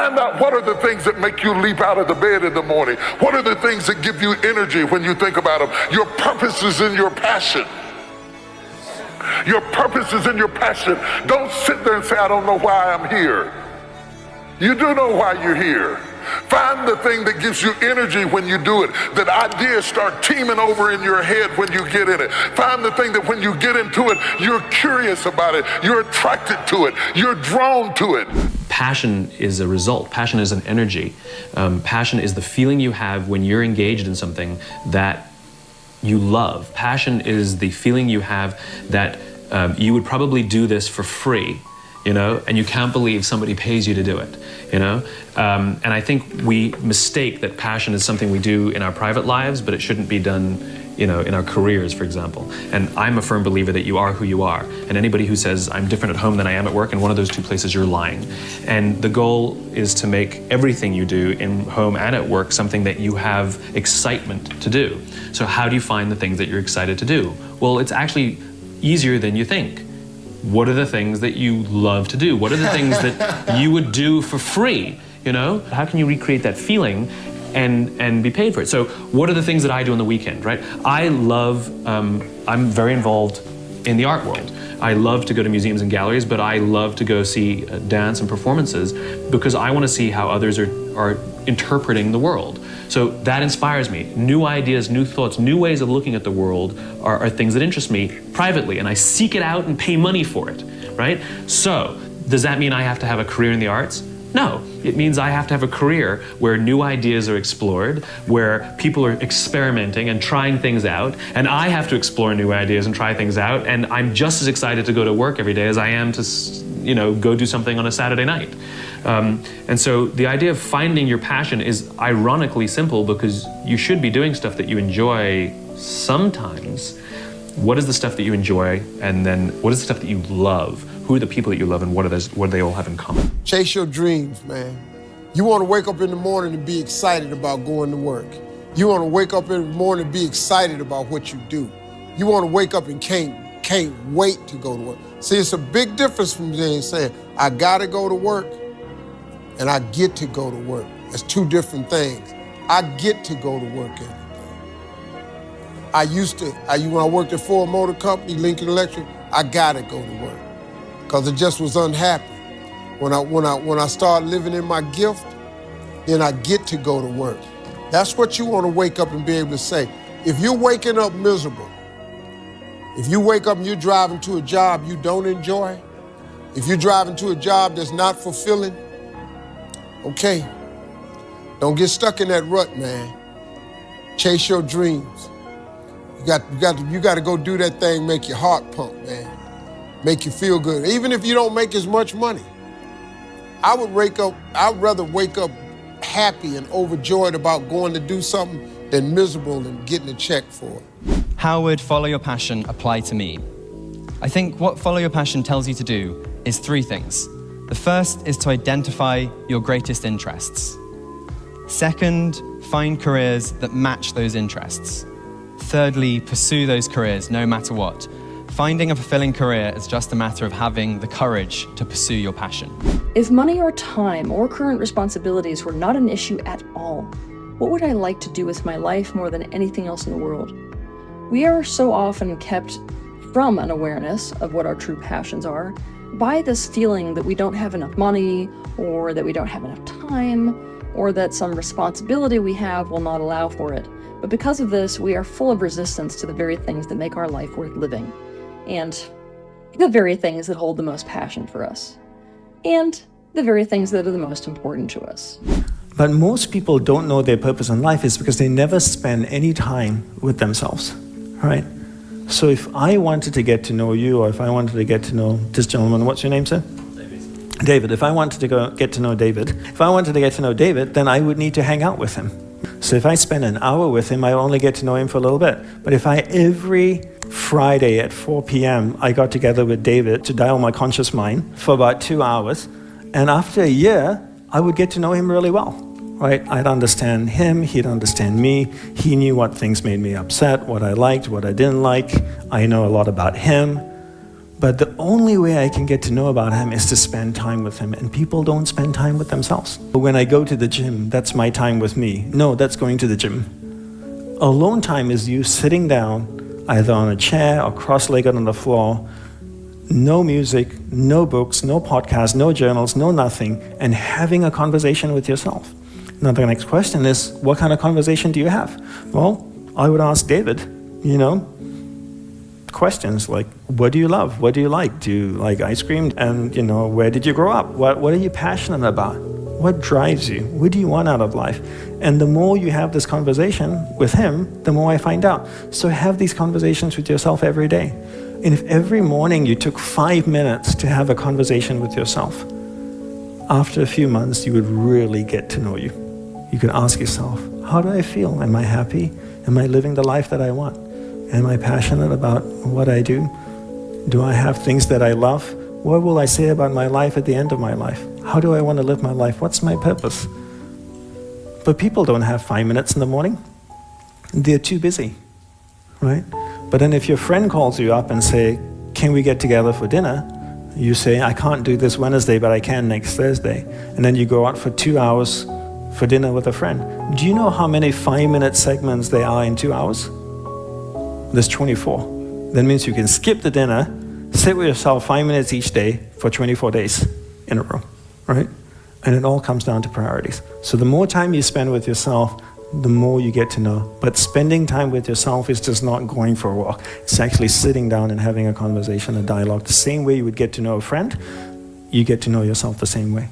Find out what are the things that make you leap out of the bed in the morning. What are the things that give you energy when you think about them? Your purpose is in your passion. Your purpose is in your passion. Don't sit there and say, I don't know why I'm here. You do know why you're here. Find the thing that gives you energy when you do it. That ideas start teaming over in your head when you get in it. Find the thing that when you get into it, you're curious about it. You're attracted to it. You're drawn to it. Passion is a result. Passion is an energy. Passion is the feeling you have when you're engaged in something that you love. Passion is the feeling you have that you would probably do this for free, you know, and you can't believe somebody pays you to do it, you know? And I think we mistake that passion is something we do in our private lives, but it shouldn't be done, you know, in our careers, for example. And I'm a firm believer that you are who you are. And anybody who says, I'm different at home than I am at work, in one of those two places, you're lying. And the goal is to make everything you do in home and at work something that you have excitement to do. So how do you find the things that you're excited to do? Well, it's actually easier than you think. What are the things that you love to do? What are the things that you would do for free? You know, how can you recreate that feeling and be paid for it? So what are the things that I do on the weekend, right? I love, I'm very involved in the art world. I love to go to museums and galleries, but I love to go see dance and performances because I want to see how others are interpreting the world. So that inspires me. New ideas, new thoughts, new ways of looking at the world are things that interest me privately, and I seek it out and pay money for it, right? So does that mean I have to have a career in the arts? No, it means I have to have a career where new ideas are explored, where people are experimenting and trying things out, and I have to explore new ideas and try things out, and I'm just as excited to go to work every day as I am to, you know, go do something on a Saturday night. And so the idea of finding your passion is ironically simple because you should be doing stuff that you enjoy sometimes. What is the stuff that you enjoy, and then what is the stuff that you love? Who are the people that you love, and what do they all have in common? Chase your dreams, man. You want to wake up in the morning and be excited about going to work. You want to wake up in the morning and be excited about what you do. You want to wake up and can't wait to go to work. See, it's a big difference from saying, I gotta go to work and I get to go to work. That's two different things. I get to go to work every day. When I worked at Ford Motor Company, Lincoln Electric, I gotta go to work because I just was unhappy. When I started living in my gift, then I get to go to work. That's what you want to wake up and be able to say. If you're waking up miserable, if you wake up and you're driving to a job you don't enjoy, if you're driving to a job that's not fulfilling, okay, don't get stuck in that rut, man. Chase your dreams. You got to go do that thing, make your heart pump, man. Make you feel good. Even if you don't make as much money. I'd rather wake up happy and overjoyed about going to do something than miserable and getting a check for it. How would follow your passion apply to me? I think what follow your passion tells you to do is three things. The first is to identify your greatest interests. Second, find careers that match those interests. Thirdly, pursue those careers no matter what. Finding a fulfilling career is just a matter of having the courage to pursue your passion. If money or time or current responsibilities were not an issue at all, what would I like to do with my life more than anything else in the world? We are so often kept from an awareness of what our true passions are by this feeling that we don't have enough money, or that we don't have enough time, or that some responsibility we have will not allow for it. But because of this, we are full of resistance to the very things that make our life worth living, and the very things that hold the most passion for us, and the very things that are the most important to us. But most people don't know their purpose in life is because they never spend any time with themselves, right? So if I wanted to get to know you, or if I wanted to get to know this gentleman, what's your name, sir? David. If I wanted to get to know David, then I would need to hang out with him. So if I spend an hour with him, I only get to know him for a little bit. But if every Friday at 4 p.m., I got together with David to dial my conscious mind for about 2 hours, and after a year, I would get to know him really well, right? I'd understand him, he'd understand me, he knew what things made me upset, what I liked, what I didn't like. I know a lot about him. But the only way I can get to know about him is to spend time with him. And people don't spend time with themselves. When I go to the gym, that's my time with me. No, that's going to the gym. Alone time is you sitting down, either on a chair or cross-legged on the floor, no music, no books, no podcasts, no journals, no nothing, and having a conversation with yourself. Now the next question is, what kind of conversation do you have? Well, I would ask David, questions like, what do you love? What do you like? Do you like ice cream? And, where did you grow up? What are you passionate about? What drives you? What do you want out of life? And the more you have this conversation with him, the more I find out. So have these conversations with yourself every day. And if every morning you took 5 minutes to have a conversation with yourself, after a few months, you would really get to know you. You could ask yourself, how do I feel? Am I happy? Am I living the life that I want? Am I passionate about what I do? Do I have things that I love? What will I say about my life at the end of my life? How do I want to live my life? What's my purpose? But people don't have 5 minutes in the morning. They're too busy, right? But then if your friend calls you up and say, can we get together for dinner? You say, I can't do this Wednesday, but I can next Thursday. And then you go out for 2 hours for dinner with a friend. Do you know how many 5-minute segments there are in 2 hours? There's 24. That means you can skip the dinner, sit with yourself 5 minutes each day for 24 days in a row, right? And it all comes down to priorities. So the more time you spend with yourself, the more you get to know. But spending time with yourself is just not going for a walk. It's actually sitting down and having a conversation, a dialogue. The same way you would get to know a friend, you get to know yourself the same way.